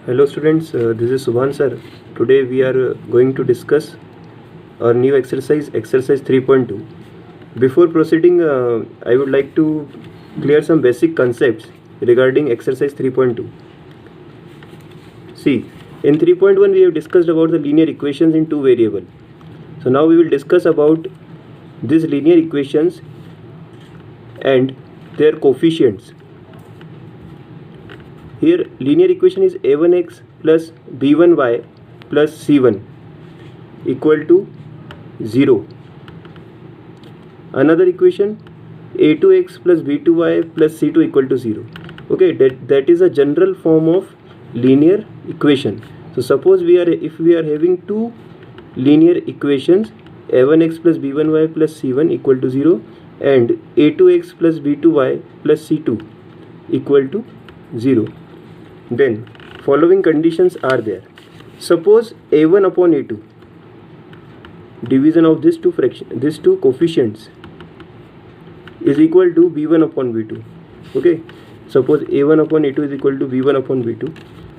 Hello students, this is Subhan sir. Today we are going to discuss our new exercise 3.2. Before proceeding, I would like to clear some basic concepts regarding exercise 3.2. See, in 3.1 we have discussed about the linear equations in two variables. So now we will discuss about these linear equations and their coefficients. Here linear equation is a1x plus b1y plus c1 equal to 0. Another equation a2x plus b2y plus c2 equal to 0. Okay, that is a general form of linear equation. So suppose if we are having two linear equations, a1x plus b1y plus c1 equal to 0 and a2x plus b2y plus c2 equal to 0. Then following conditions are there. Suppose a1 upon a2, division of these two coefficients, is equal to b1 upon b2. Okay, suppose a1 upon a2 is equal to b1 upon b2,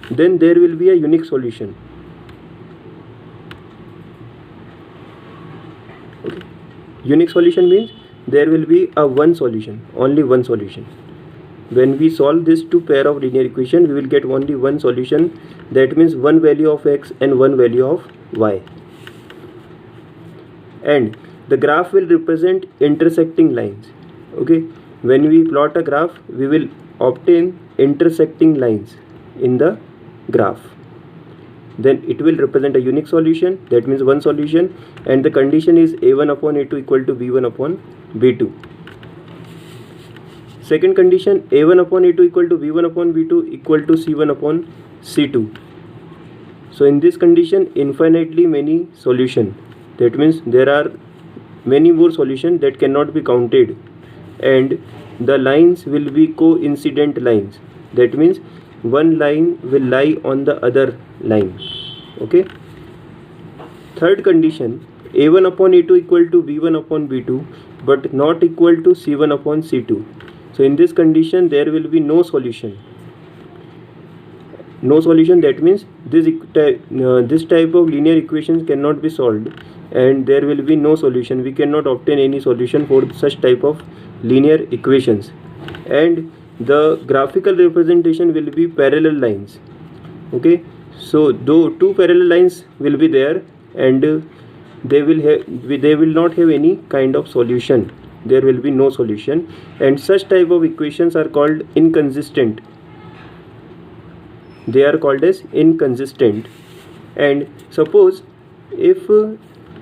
then there will be a unique solution. Okay. Unique solution means there will be a one solution, only one solution. When we solve this two pair of linear equation, we will get only one solution. That means one value of x and one value of y. And the graph will represent intersecting lines. Okay, when we plot a graph, we will obtain intersecting lines in the graph. Then it will represent a unique solution, that means one solution, and the condition is a1 upon a2 equal to b1 upon b2. Second condition, a1 upon a2 equal to b1 upon b2 equal to c1 upon c2. So in this condition, infinitely many solution, that means there are many more solutions that cannot be counted, and the lines will be coincident lines, that means one line will lie on the other line. Okay. Third condition, a1 upon a2 equal to b1 upon b2 but not equal to c1 upon c2. So in this condition there will be no solution. No solution, that means this type of linear equations cannot be solved and there will be no solution. We cannot obtain any solution for such type of linear equations. And the graphical representation will be parallel lines. Okay, so though two parallel lines will be there and they will not have any kind of solution. There will be no solution, and such type of equations are called inconsistent. They are called as inconsistent. And suppose if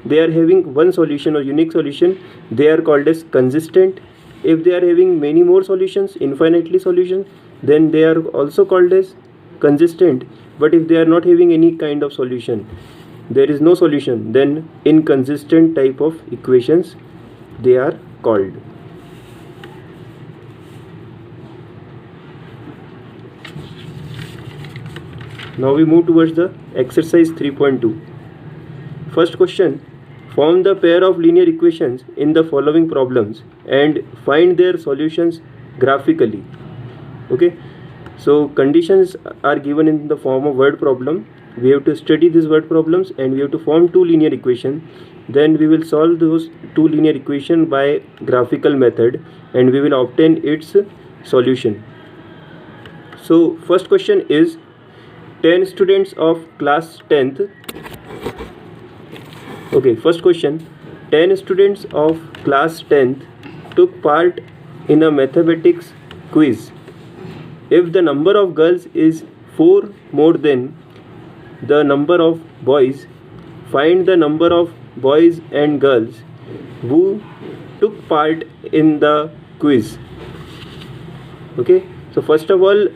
they are having one solution or unique solution, they are called as consistent. If they are having many more solutions, infinitely solutions, then they are also called as consistent. But if they are not having any kind of solution, there is no solution, then inconsistent type of equations they are called. Now we move towards the exercise 3.2. First question, form the pair of linear equations in the following problems and find their solutions graphically. Okay, so conditions are given in the form of word problem. We have to study these word problems and we have to form two linear equations. Then we will solve those two linear equations by graphical method and we will obtain its solution. So first question is, 10 students of class 10th. Okay, first question, 10 students of class 10th took part in a mathematics quiz. If the number of girls is 4 more than the number of boys, find the number of boys and girls who took part in the quiz. Okay, so first of all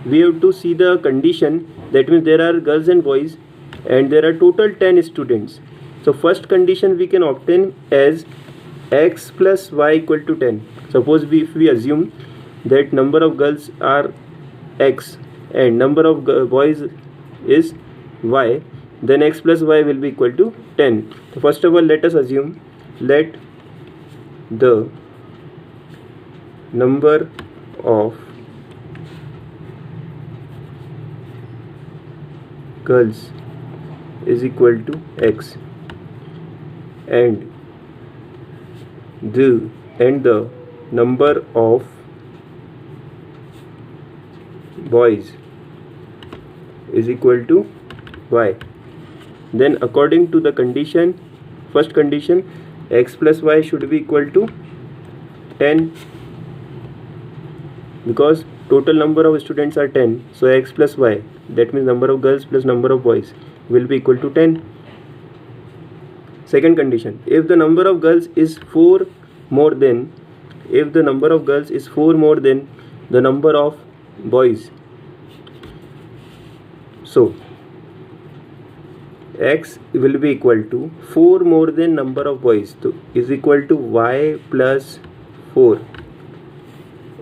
we have to see the condition, that means there are girls and boys and there are total 10 students. So first condition we can obtain as x plus y equal to 10. Suppose if we assume that number of girls are x and number of boys is y, then x plus y will be equal to 10. So first of all let us assume, let the number of girls is equal to x, and the number of boys is equal to y. Then according to the condition, first condition, x plus y should be equal to 10, because total number of students are 10, so x plus y, that means number of girls plus number of boys, will be equal to 10. Second condition, if the number of girls is 4 more than the number of boys, so x will be equal to 4 more than number of boys, so is equal to y plus 4.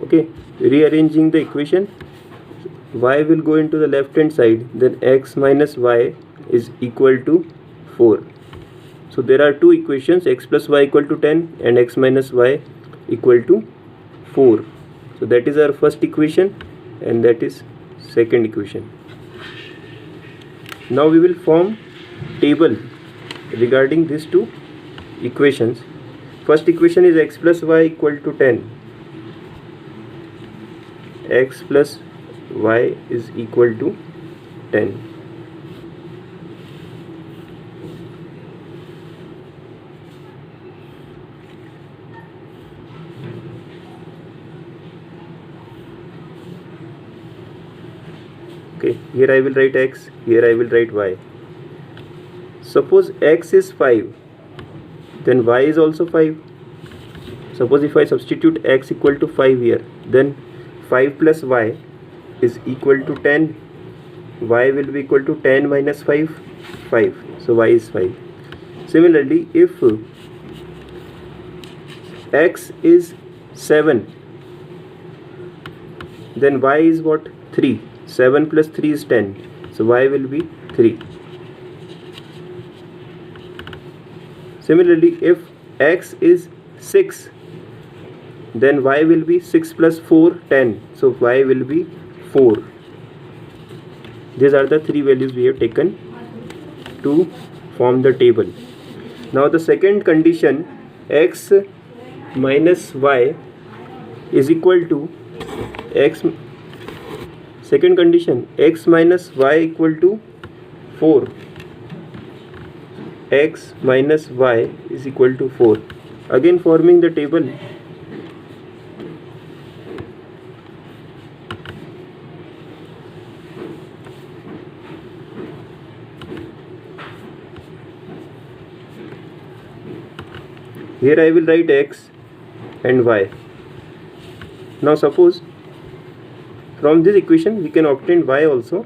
Okay, rearranging the equation, y will go into the left hand side, then x minus y is equal to 4. So there are two equations, x plus y equal to 10 and x minus y equal to 4. So that is our first equation and that is second equation. Now we will form table regarding these two equations. First equation is x plus y equal to 10. X plus y is equal to 10. Okay, here I will write x, here I will write y. Suppose x is 5, then y is also 5. Suppose if I substitute x equal to 5 here, then 5 plus y is equal to 10. Y will be equal to 10 minus 5, 5. So y is 5. Similarly, if x is 7, then y is what? 3. 7 plus 3 is 10. So y will be 3. Similarly, if x is 6, then y will be 6 plus 4, 10. So y will be 4. These are the three values we have taken to form the table. Now the second condition, x minus y is equal to x. Second condition, x minus y equal to 4. X minus y is equal to 4. Again forming the table. Here I will write x and y. Now suppose from this equation we can obtain y also.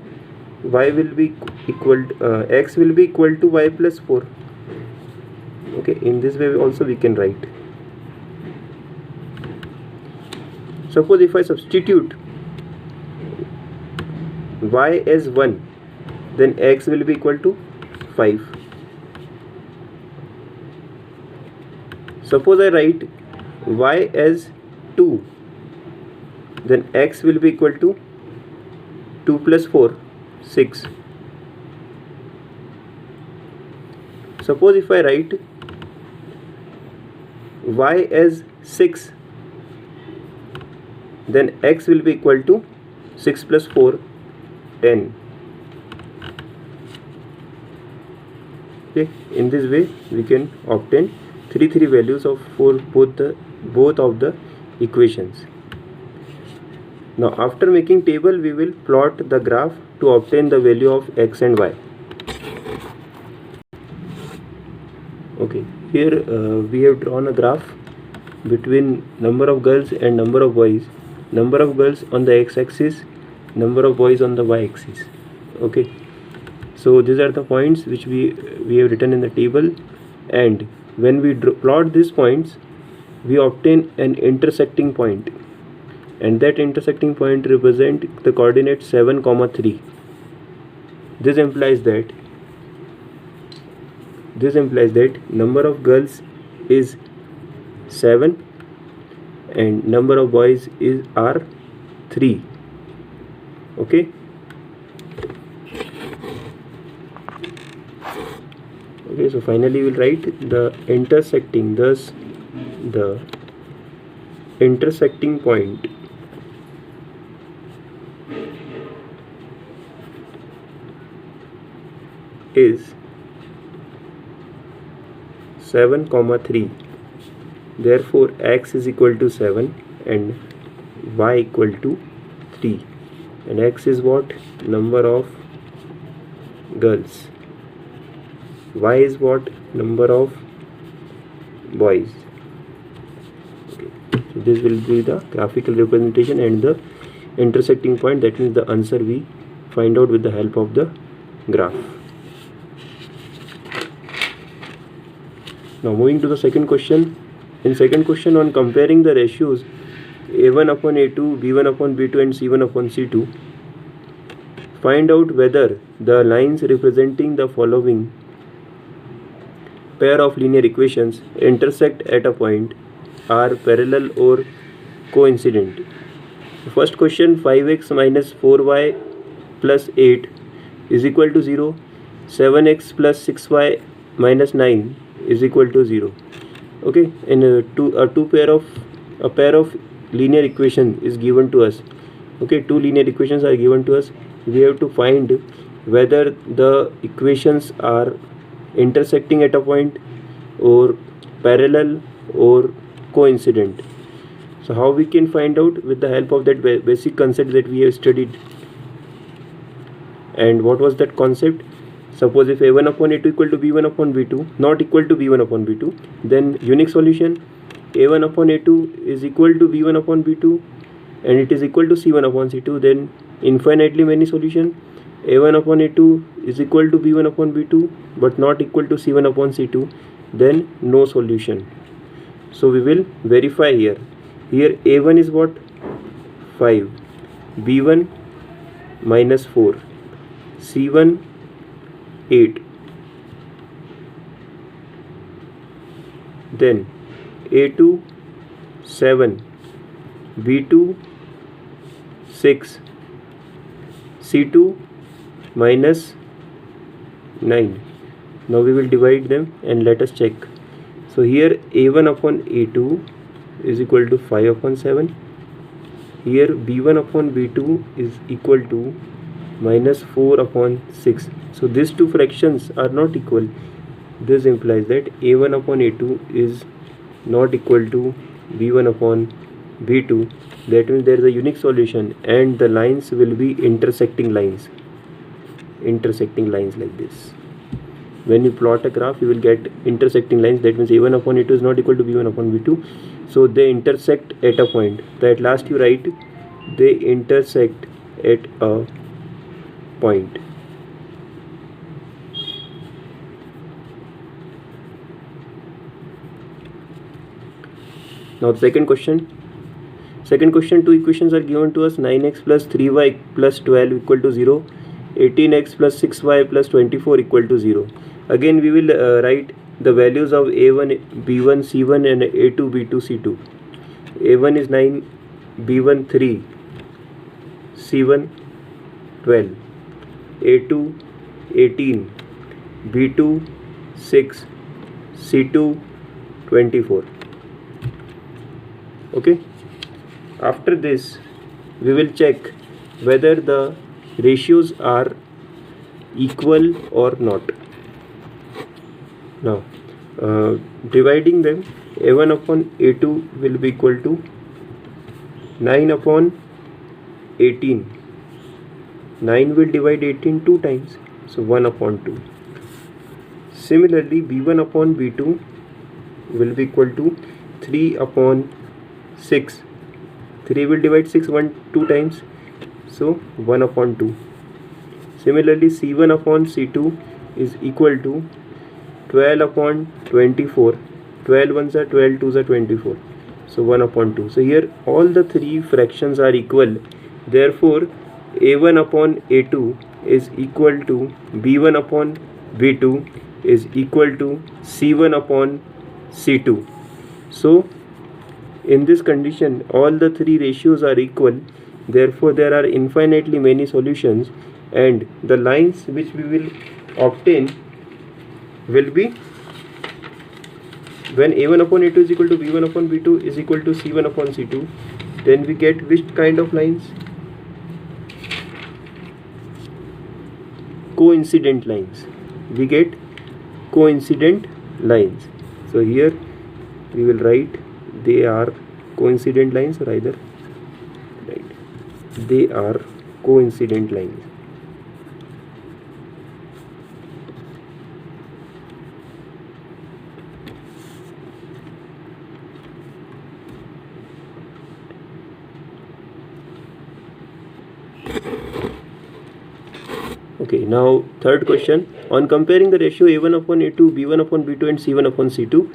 Y will be equal to, x will be equal to y plus 4. Okay, in this way also we can write. Suppose if I substitute y as 1, then x will be equal to 5. Suppose I write y as 2, then x will be equal to 2 plus 4, 6. Suppose if I write y as 6, then x will be equal to 6 plus 4, 10. Okay, in this way we can obtain three values for both of the equations. Now after making table, we will plot the graph to obtain the value of x and y. Okay, here we have drawn a graph between number of girls and number of boys. Number of girls on the x-axis, number of boys on the y-axis. Okay, so these are the points which we have written in the table, and when we plot these points, we obtain an intersecting point, and that intersecting point represent the coordinate 7, 3. This implies that number of girls is 7 and number of boys are 3. Okay, Okay, so finally we will write the intersecting, thus the intersecting point is 7, 3. Therefore x is equal to 7 and y equal to 3, and x is what? Number of girls. Y is what? Number of boys. Okay. So this will be the graphical representation and the intersecting point, that means the answer we find out with the help of the graph. Now moving to the second question. In second question, on comparing the ratios a1 upon a2, b1 upon b2 and c1 upon c2, find out whether the lines representing the following pair of linear equations intersect at a point are parallel or coincident. First question, 5x minus 4y plus 8 is equal to 0. 7x plus 6y minus 9 is equal to 0. Okay, and a pair of linear equation is given to us. Okay, two linear equations are given to us. We have to find whether the equations are intersecting at a point or parallel or coincident. So how we can find out? With the help of that basic concept that we have studied. And what was that concept? Suppose if a1 upon a2 equal to b1 upon b2 not equal to b1 upon b2, then unique solution, a1 upon a2 is equal to b1 upon b2 and it is equal to c1 upon c2, then infinitely many solution. a1 upon a2 is equal to b1 upon b2 but not equal to c1 upon c2, then no solution. So we will verify here. Here a1 is what? 5, b1 minus 4, c1 8, then a2 7, b2 6, c2 minus 9. Now we will divide them and let us check. So here a1 upon a2 is equal to 5 upon 7. Here b1 upon b2 is equal to minus 4 upon 6. So these two fractions are not equal. This implies that a1 upon a2 is not equal to b1 upon b2. That means there is a unique solution and the lines will be intersecting lines. Intersecting lines like this. When you plot a graph, you will get intersecting lines. That means a1 upon a2 is not equal to b1 upon b2. So they intersect at a point. So at last you write they intersect at a point. Now the second question. Second question, two equations are given to us. 9x plus 3y plus 12 equal to 0. 18x plus 6y plus 24 equal to 0. Again we will write the values of a1 b1 c1 and a2 b2 c2. a1 is 9, b1 3, c1 12, a2 18, b2 6, c2 24. Okay, after this we will check whether the ratios are equal or not. Now dividing them, a1 upon a2 will be equal to 9 upon 18. 9 will divide 18 two times, so 1 upon 2. Similarly b1 upon b2 will be equal to 3 upon 6. 3 will divide 6 two times, so 1 upon 2. Similarly c1 upon c2 is equal to 12 upon 24. 12 ones are 12 twos are 24, so 1 upon 2. So here all the three fractions are equal. Therefore a1 upon a2 is equal to b1 upon b2 is equal to c1 upon c2. So in this condition all the three ratios are equal. Therefore there are infinitely many solutions, and the lines which we will obtain will be when a1 upon a2 is equal to b1 upon b2 is equal to c1 upon c2, then we get which kind of lines? Coincident lines. We get coincident lines. So here we will write they are coincident lines, or either right, they are coincident lines. Okay, now third question. On comparing the ratio a1 upon a2, b1 upon b2 and c1 upon c2,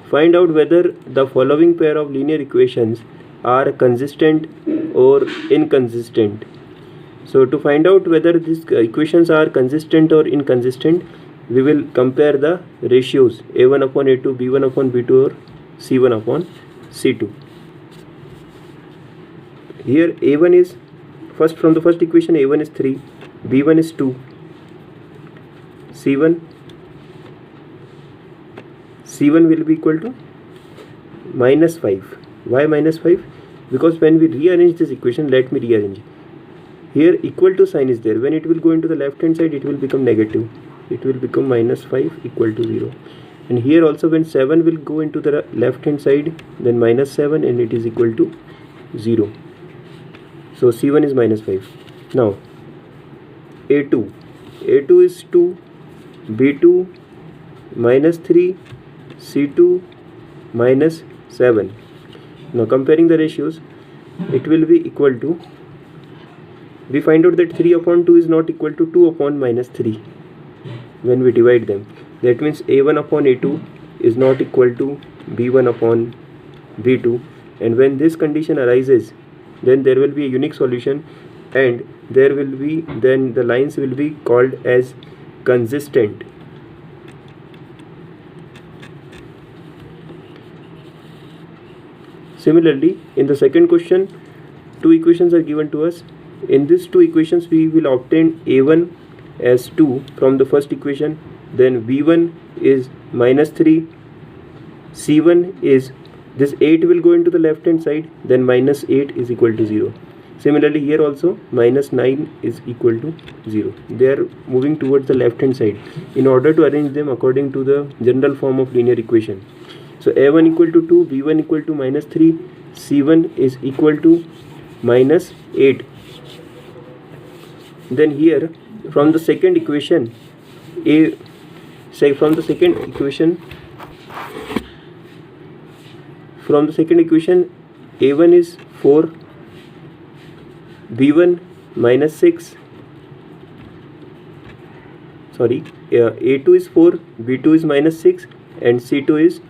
find out whether the following pair of linear equations are consistent or inconsistent. So to find out whether these equations are consistent or inconsistent, we will compare the ratios a1 upon a2, b1 upon b2 or c1 upon c2. Here a1 is, first from the first equation, a1 is 3, b1 is 2, c1 will be equal to minus 5. Why minus 5? Because when we rearrange this equation, let me rearrange. Here equal to sign is there. When it will go into the left hand side, it will become negative. It will become minus 5 equal to 0. And here also when 7 will go into the left hand side, then minus 7 and it is equal to 0. So c1 is minus 5. Now a2 is 2, b2 minus 3, c2 minus 7. Now comparing the ratios, it will be equal to, we find out that 3 upon 2 is not equal to 2 upon minus 3 when we divide them. That means a1 upon a2 is not equal to b1 upon b2, and when this condition arises, then there will be a unique solution, and there will be, then the lines will be called as consistent. Similarly, in the second question, two equations are given to us. In these two equations, we will obtain a1 as 2 from the first equation, then b1 is minus 3, c1 is, this 8 will go into the left hand side, then minus 8 is equal to 0. Similarly here also minus 9 is equal to 0. They are moving towards the left hand side in order to arrange them according to the general form of linear equation. So a1 equal to 2, b1 equal to minus 3, c1 is equal to minus 8. Then here from the second equation, from the second equation a1 is 4, b1 minus 6, a2 is 4, b2 is minus 6 and c2 is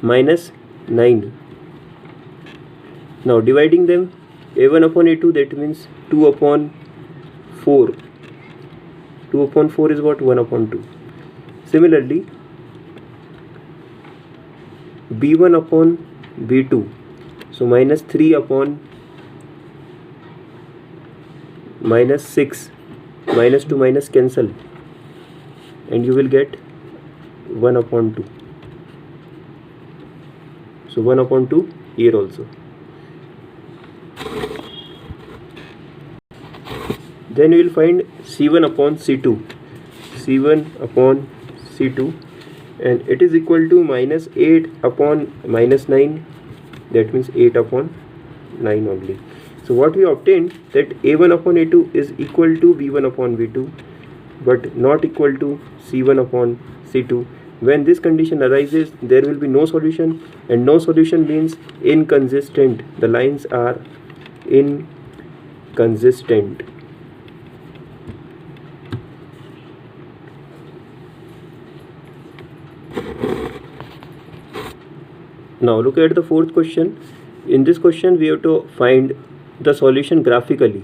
minus 9. Now dividing them, a1 upon a2, that means 2 upon 4. 2 upon 4 is what? 1 upon 2. Similarly, b1 upon b2, so minus 3 upon minus 6, minus to minus cancel, and you will get 1 upon 2. So 1 upon 2 here also. Then we will find c1 upon c2. c1 upon c2, and it is equal to minus 8 upon minus 9, that means 8 upon 9 only. So what we obtained, that a1 upon a2 is equal to b1 upon b2 but not equal to c1 upon c2. When this condition arises, there will be no solution, and no solution means inconsistent. The lines are inconsistent. Now look at the fourth question. In this question we have to find the solution graphically,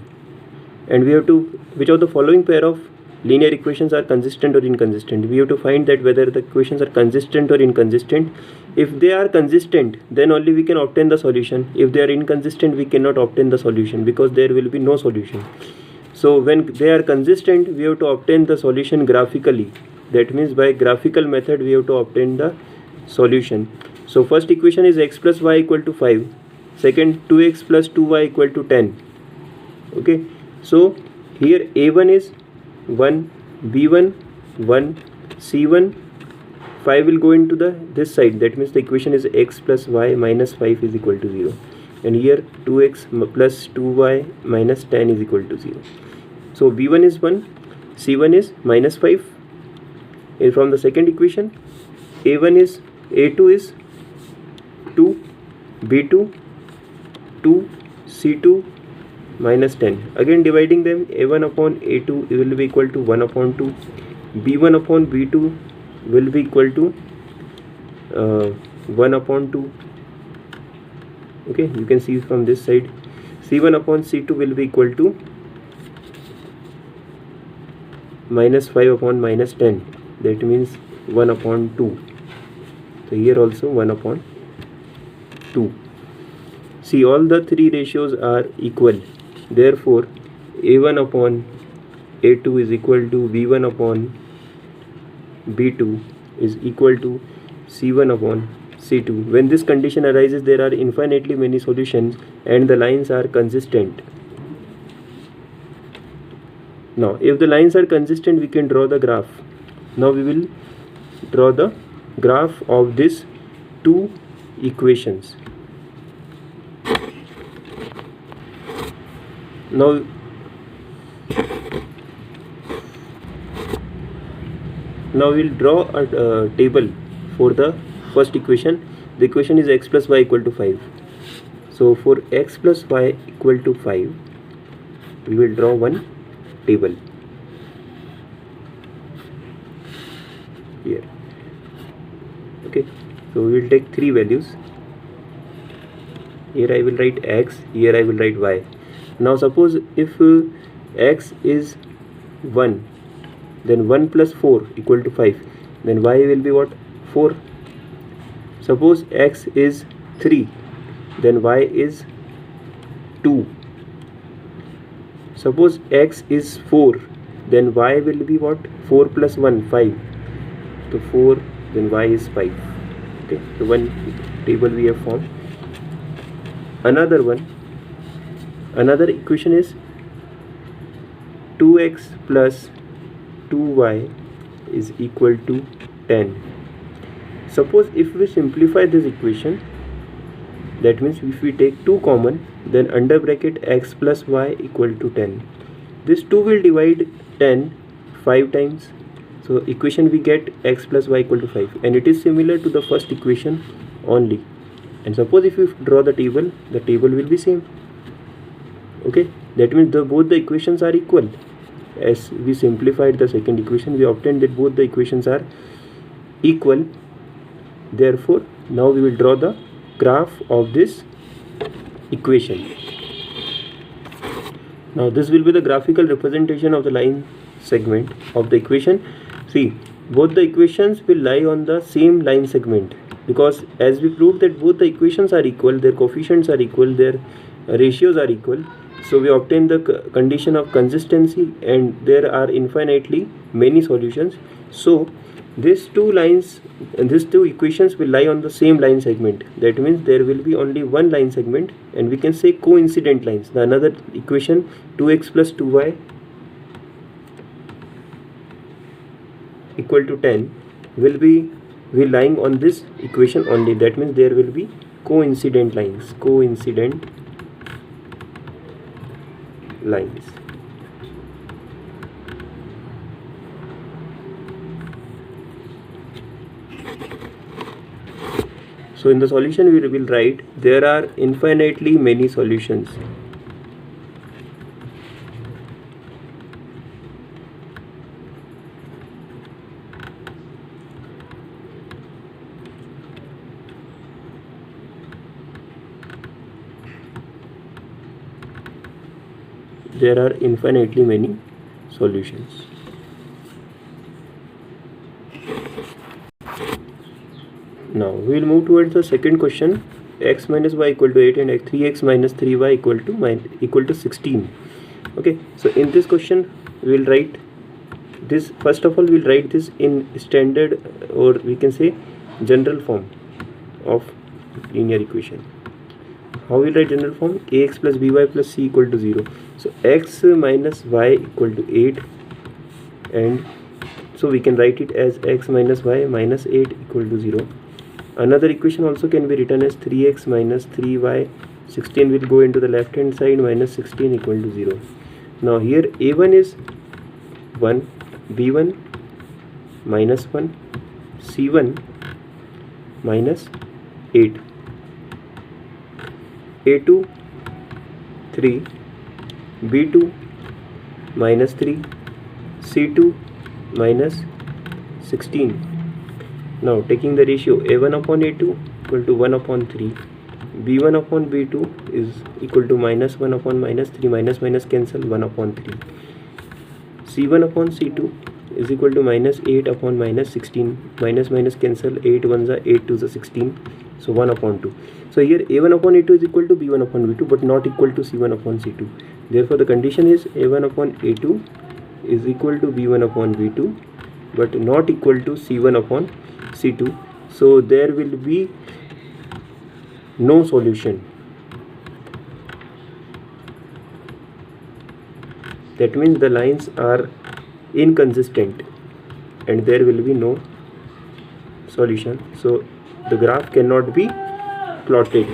and we have to, which of the following pair of linear equations are consistent or inconsistent. We have to find that whether the equations are consistent or inconsistent. If they are consistent, then only we can obtain the solution. If they are inconsistent, we cannot obtain the solution because there will be no solution. So when they are consistent, we have to obtain the solution graphically. That means by graphical method we have to obtain the solution. So first equation is x plus y equal to 5. Second, 2x plus 2y equal to 10. Okay, so here a1 is 1, b1 1, c1 5 will go into this side. That means the equation is x plus y minus 5 is equal to 0. And here 2x plus 2y minus 10 is equal to 0. So b1 is 1, c1 is minus 5. And from the second equation, a2 is 2, b2 2, c2 minus 10. Again dividing them, a1 upon a2 will be equal to 1 upon 2. b1 upon b2 will be equal to 1 upon 2. Okay, you can see from this side. c1 upon c2 will be equal to minus 5 upon minus 10. That means 1 upon 2. So here also 1 upon 2. See, all the three ratios are equal. Therefore a1 upon a2 is equal to b1 upon b2 is equal to c1 upon c2. When this condition arises, there are infinitely many solutions and the lines are consistent. Now if the lines are consistent, we can draw the graph. Now we will draw the graph of these two equations. Now we'll draw a table for the first equation. The equation is x plus y equal to 5. So for x plus y equal to 5, we will draw one table here. Okay, so we will take three values. Here I will write x, here I will write y. Now suppose if x is 1, then 1 plus 4 equal to 5, then y will be what? 4. Suppose x is 3, then y is 2. Suppose x is 4, then y will be what? 4 plus 1, 5. So 4, then y is 5. Okay, so one table we have formed. Another equation is 2x plus 2y is equal to 10. Suppose if we simplify this equation, that means if we take 2 common, then under bracket x plus y equal to 10. This 2 will divide 10 5 times. So equation we get x plus y equal to 5, and it is similar to the first equation only. And suppose if you draw the table will be same. Okay, that means both the equations are equal. As we simplified the second equation, we obtained that both the equations are equal. Therefore now we will draw the graph of this equation. Now this will be the graphical representation of the line segment of the equation. See, both the equations will lie on the same line segment, because as we proved that both the equations are equal, their coefficients are equal, their ratios are equal. So we obtain the condition of consistency, and there are infinitely many solutions. So these two lines and these two equations will lie on the same line segment. That means there will be only one line segment, and we can say coincident lines. The another equation 2x plus 2y equal to 10 will lying on this equation only. That means there will be coincident lines. So in the solution we will write there are infinitely many solutions. There are infinitely many solutions. Now we will move towards the second question. X minus y equal to 8 and 3x minus 3y equal to 16. Okay, so in this question we will write this. First of all, we will write this in standard, or we can say general form of linear equation. How we will write general form? Ax plus by plus c equal to 0. So x minus y equal to 8, and so we can write it as x minus y minus 8 equal to 0. Another equation also can be written as 3x minus 3y, 16 will go into the left hand side, minus 16 equal to 0. Now here a1 is 1, b1 minus 1, c1 minus 8, a2 3, b2 minus 3, c2 minus 16. Now taking the ratio a1 upon a2 equal to 1 upon 3, b1 upon b2 is equal to minus 1 upon minus 3, minus minus cancel, 1 upon 3, c1 upon c2 is equal to minus 8 upon minus 16, minus minus cancel, 8 1s are 8 2s are 16, so 1 upon 2. So here a1 upon a2 is equal to b1 upon b2 but not equal to c1 upon c2. Therefore the condition is a1 upon a2 is equal to b1 upon b2 but not equal to c1 upon c2. So there will be no solution. That means the lines are inconsistent and there will be no solution. So the graph cannot be plotted.